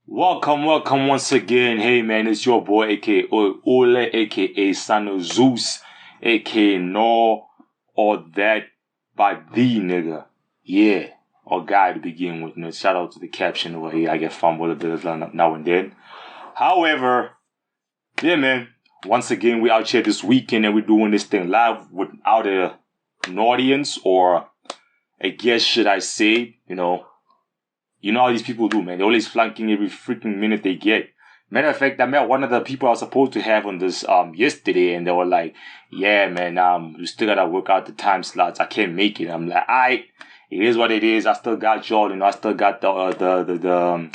Welcome once again. Hey man, it's your boy aka Ole, aka Son of Zeus, aka No or That by the nigga. Yeah, or guy to begin with. Shout out to the caption over here. I get fumbled a bit now and then. However, yeah man, once again we out here this weekend and we're doing this thing live without an audience or a guest, should I say, You know how these people do, man. They're always flunking every freaking minute they get. Matter of fact, I met one of the people I was supposed to have on this yesterday, and they were like, "Yeah, man, we still gotta work out the time slots. I can't make it." I'm like, "Alright, it is what it is. I still got y'all, I still got the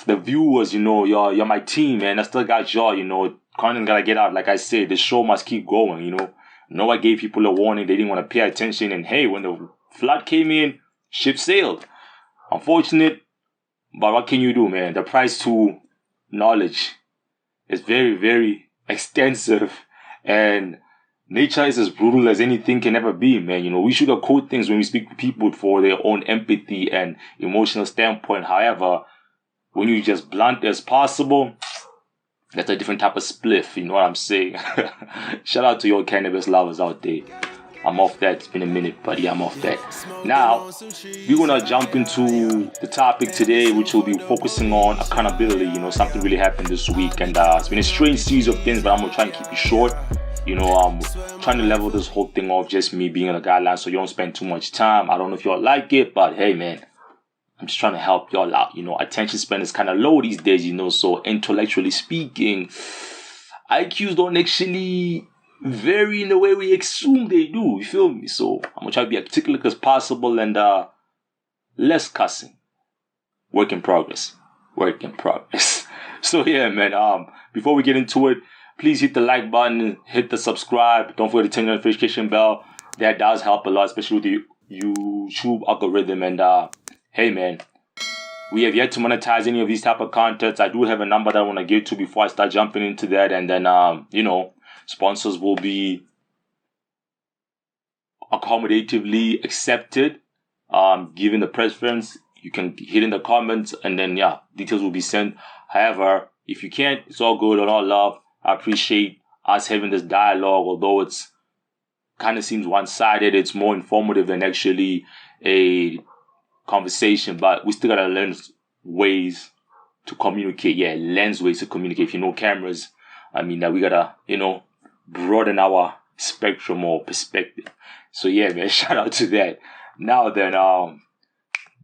viewers, you're my team, man. I still got y'all, Content gotta get out. Like I said, the show must keep going, No, I gave people a warning. They didn't want to pay attention, and hey, when the flood came in, ship sailed. Unfortunate, but what can you do, man? The price to knowledge is very, very extensive, and nature is as brutal as anything can ever be, man. We sugarcoat things when we speak to people for their own empathy and emotional standpoint. However, when you just blunt as possible, that's a different type of spliff, you know what I'm saying? Shout out to your cannabis lovers out there. I'm off that. It's been a minute, but yeah, I'm off that. Now, we're gonna jump into the topic today, which will be focusing on accountability. Something really happened this week, and it's been a strange series of things, but I'm gonna try and keep it short. I'm trying to level this whole thing off, just me being on the guideline, so you don't spend too much time. I don't know if y'all like it, but hey, man, I'm just trying to help y'all out. Attention span is kind of low these days, so intellectually speaking, IQs don't actually vary in the way we assume they do. You feel me? So I'm gonna try to be articulate as possible and less cussing. Work in progress. So yeah, man. Before we get into it, please hit the like button, hit the subscribe. Don't forget to turn the notification bell. That does help a lot, especially with the YouTube algorithm. And hey, man, we have yet to monetize any of these type of contents. I do have a number that I want to get to before I start jumping into that, and then sponsors will be accommodatively accepted, given the preference. You can hit in the comments, and then details will be sent. However, if you can't, it's all good and all love. I appreciate us having this dialogue, although it's kind of seems one-sided. It's more informative than actually a conversation, but we still gotta learn ways to communicate. Lens ways to communicate. If you know cameras, that we gotta, broaden our spectrum or perspective. So yeah, man, shout out to that. Now then,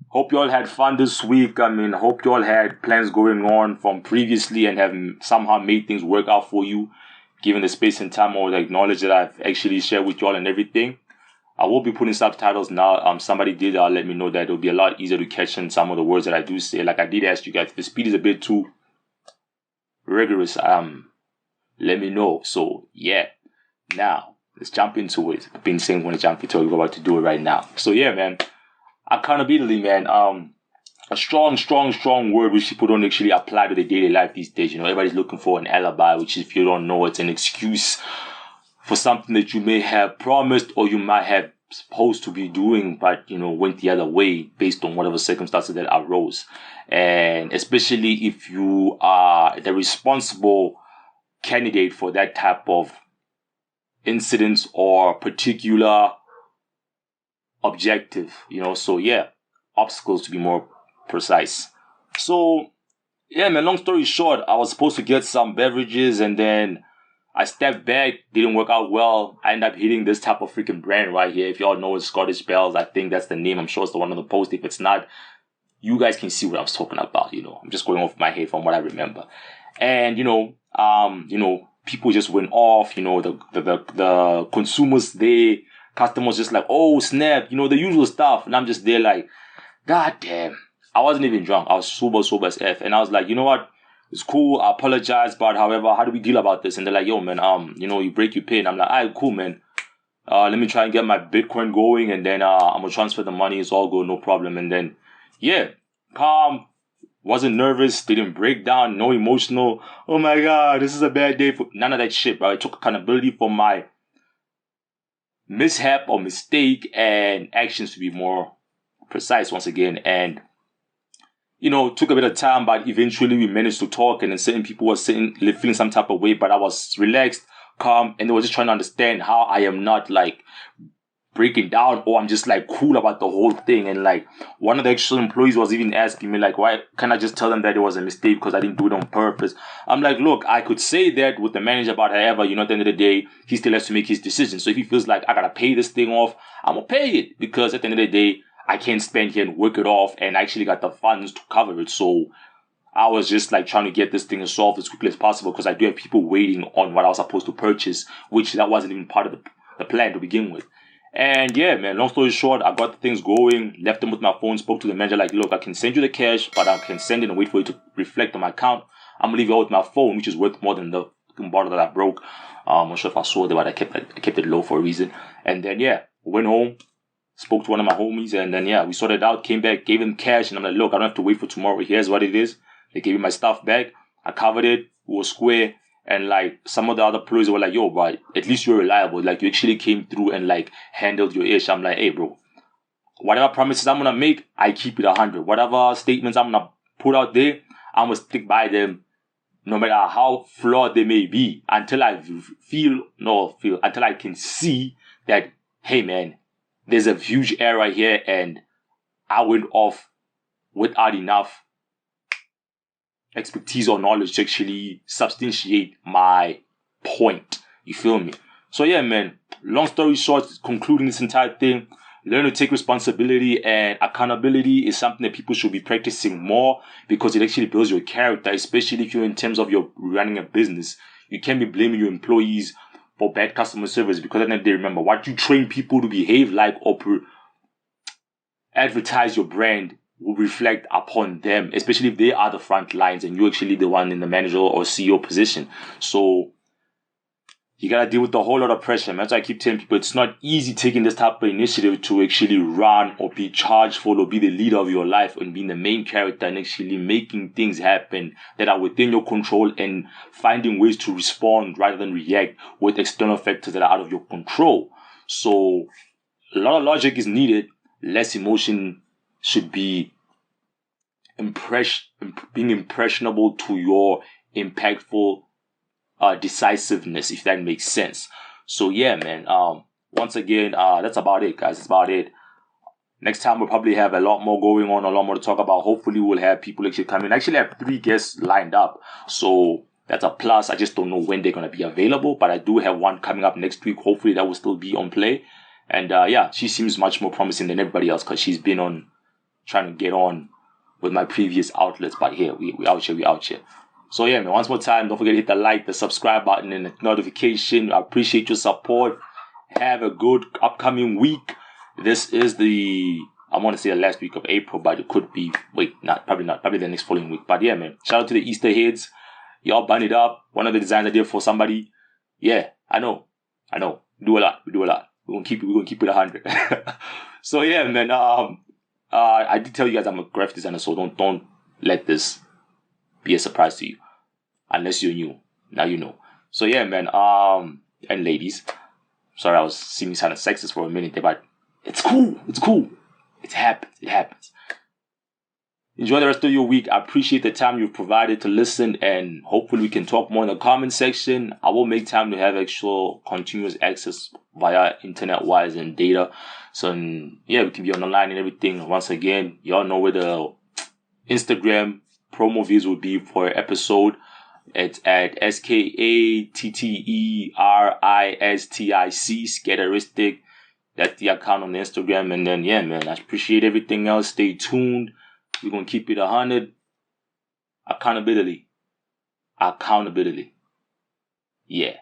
hope you all had fun this week. Hope you all had plans going on from previously and have somehow made things work out for you, given the space and time or the knowledge that I've actually shared with you all and everything. I will be putting subtitles now. Somebody did let me know that it'll be a lot easier to catch in some of the words that I do say. Like I did ask you guys, if the speed is a bit too rigorous, let me know. So yeah, now let's jump into it. I've been saying we're gonna jump into it. We're about to do it right now. So yeah, man, accountability, man. A strong word which people don't actually apply to their daily life these days. Everybody's looking for an alibi, which if you don't know, it's an excuse for something that you may have promised or you might have supposed to be doing, but went the other way based on whatever circumstances that arose. And especially if you are the responsible candidate for that type of incidents or particular objective, so yeah, obstacles to be more precise. So yeah, man, long story short, I was supposed to get some beverages and then I stepped back, didn't work out well. I ended up hitting this type of freaking brand right here. If y'all know it's Scottish Bells, I think that's the name. I'm sure it's the one on the post. If it's not, you guys can see what I was talking about. I'm just going off my head from what I remember. And people just went off. The consumers, customers just like, oh snap, the usual stuff. And I'm just there like, god damn. I wasn't even drunk. I was sober as F. And I was like, you know what? It's cool. I apologize, but however, how do we deal about this? And they're like, yo, man, you break, you pay. And I'm like, alright, cool, man. Let me try and get my Bitcoin going, and then I'm gonna transfer the money. It's all good, no problem. And then, yeah, calm, wasn't nervous, didn't break down, no emotional. Oh my god, this is a bad day for none of that shit, bro. I took accountability for my mishap or mistake and actions to be more precise once again. And took a bit of time, but eventually we managed to talk, and then certain people were feeling some type of way, but I was relaxed, calm, and they were just trying to understand how I am not like breaking down, or I'm just like cool about the whole thing. And like one of the actual employees was even asking me like, why can't I just tell them that it was a mistake because I didn't do it on purpose? I'm like, look, I could say that with the manager, but however, at the end of the day, he still has to make his decision. So if he feels like I gotta pay this thing off, I'm gonna pay it, because at the end of the day, I can't spend here and work it off, and I actually got the funds to cover it. So I was just like trying to get this thing solved as quickly as possible, because I do have people waiting on what I was supposed to purchase, which that wasn't even part of the plan to begin with. And yeah, man, long story short, I got the things going, left them with my phone, spoke to the manager like, look, I can send you the cash, but I can send it and wait for it to reflect on my account. I'm gonna leave it out with my phone, which is worth more than the bottle that I broke. I'm not sure if I sold it, but I kept it low for a reason. And then yeah, went home, spoke to one of my homies, and then yeah, we sorted it out, came back, gave him cash, and I'm like, look, I don't have to wait for tomorrow. Here's what it is. They gave me my stuff back. I covered it. We were square. And like some of the other players were like, yo, bro, at least you're reliable. Like you actually came through and like handled your ish. I'm like, hey, bro, whatever promises I'm gonna make, I keep it 100. Whatever statements I'm gonna put out there, I'm gonna stick by them, no matter how flawed they may be, until I until I can see that, hey, man, there's a huge error here, and I went off without enough expertise or knowledge to actually substantiate my point. You feel me? So yeah, man, long story short, concluding this entire thing, learn to take responsibility, and accountability is something that people should be practicing more, because it actually builds your character, especially if you're in terms of your running a business. You can't be blaming your employees for bad customer service, because then they remember what you train people to behave like or advertise your brand will reflect upon them, especially if they are the front lines and you're actually the one in the manager or CEO position. So you gotta deal with a whole lot of pressure, man. That's why I keep telling people it's not easy taking this type of initiative to actually run or be charged for or be the leader of your life and being the main character and actually making things happen that are within your control and finding ways to respond rather than react with external factors that are out of your control. So a lot of logic is needed. Less emotion should be being impressionable to your impactful decisiveness, if that makes sense. So yeah, man. Once again, that's about it, guys. That's about it. Next time we'll probably have a lot more going on, a lot more to talk about. Hopefully we'll have people actually come in. I actually have 3 guests lined up, so that's a plus. I just don't know when they're gonna be available, but I do have one coming up next week. Hopefully that will still be on play. And yeah, she seems much more promising than everybody else, because she's been on trying to get on with my previous outlets. But here, we out here. So yeah, man, once more time, don't forget to hit the like, the subscribe button, and the notification. I appreciate your support. Have a good upcoming week. This is I want to say the last week of April, but it could be, probably not, probably the next following week. But yeah, man, shout out to the Easter heads. Y'all bun it up. One of the designs I did for somebody. Yeah, I know. We do a lot. We're gonna keep it 100. So yeah, man. I did tell you guys I'm a graphic designer, so don't let this be a surprise to you, unless you're new. Now you know. So yeah, man. And ladies, sorry I was seeming kind of sexist for a minute there, but it's cool. It happens. Enjoy the rest of your week. I appreciate the time you've provided to listen, and hopefully we can talk more in the comment section. I will make time to have actual continuous access via internet-wise and data. So yeah, we can be online and everything. Once again, y'all know where the Instagram promo views will be for episode. It's at SKATTERISTIC, Scatteristic. That's the account on the Instagram. And then yeah, man, I appreciate everything else. Stay tuned. We're gonna keep it 100. Accountability. Yeah.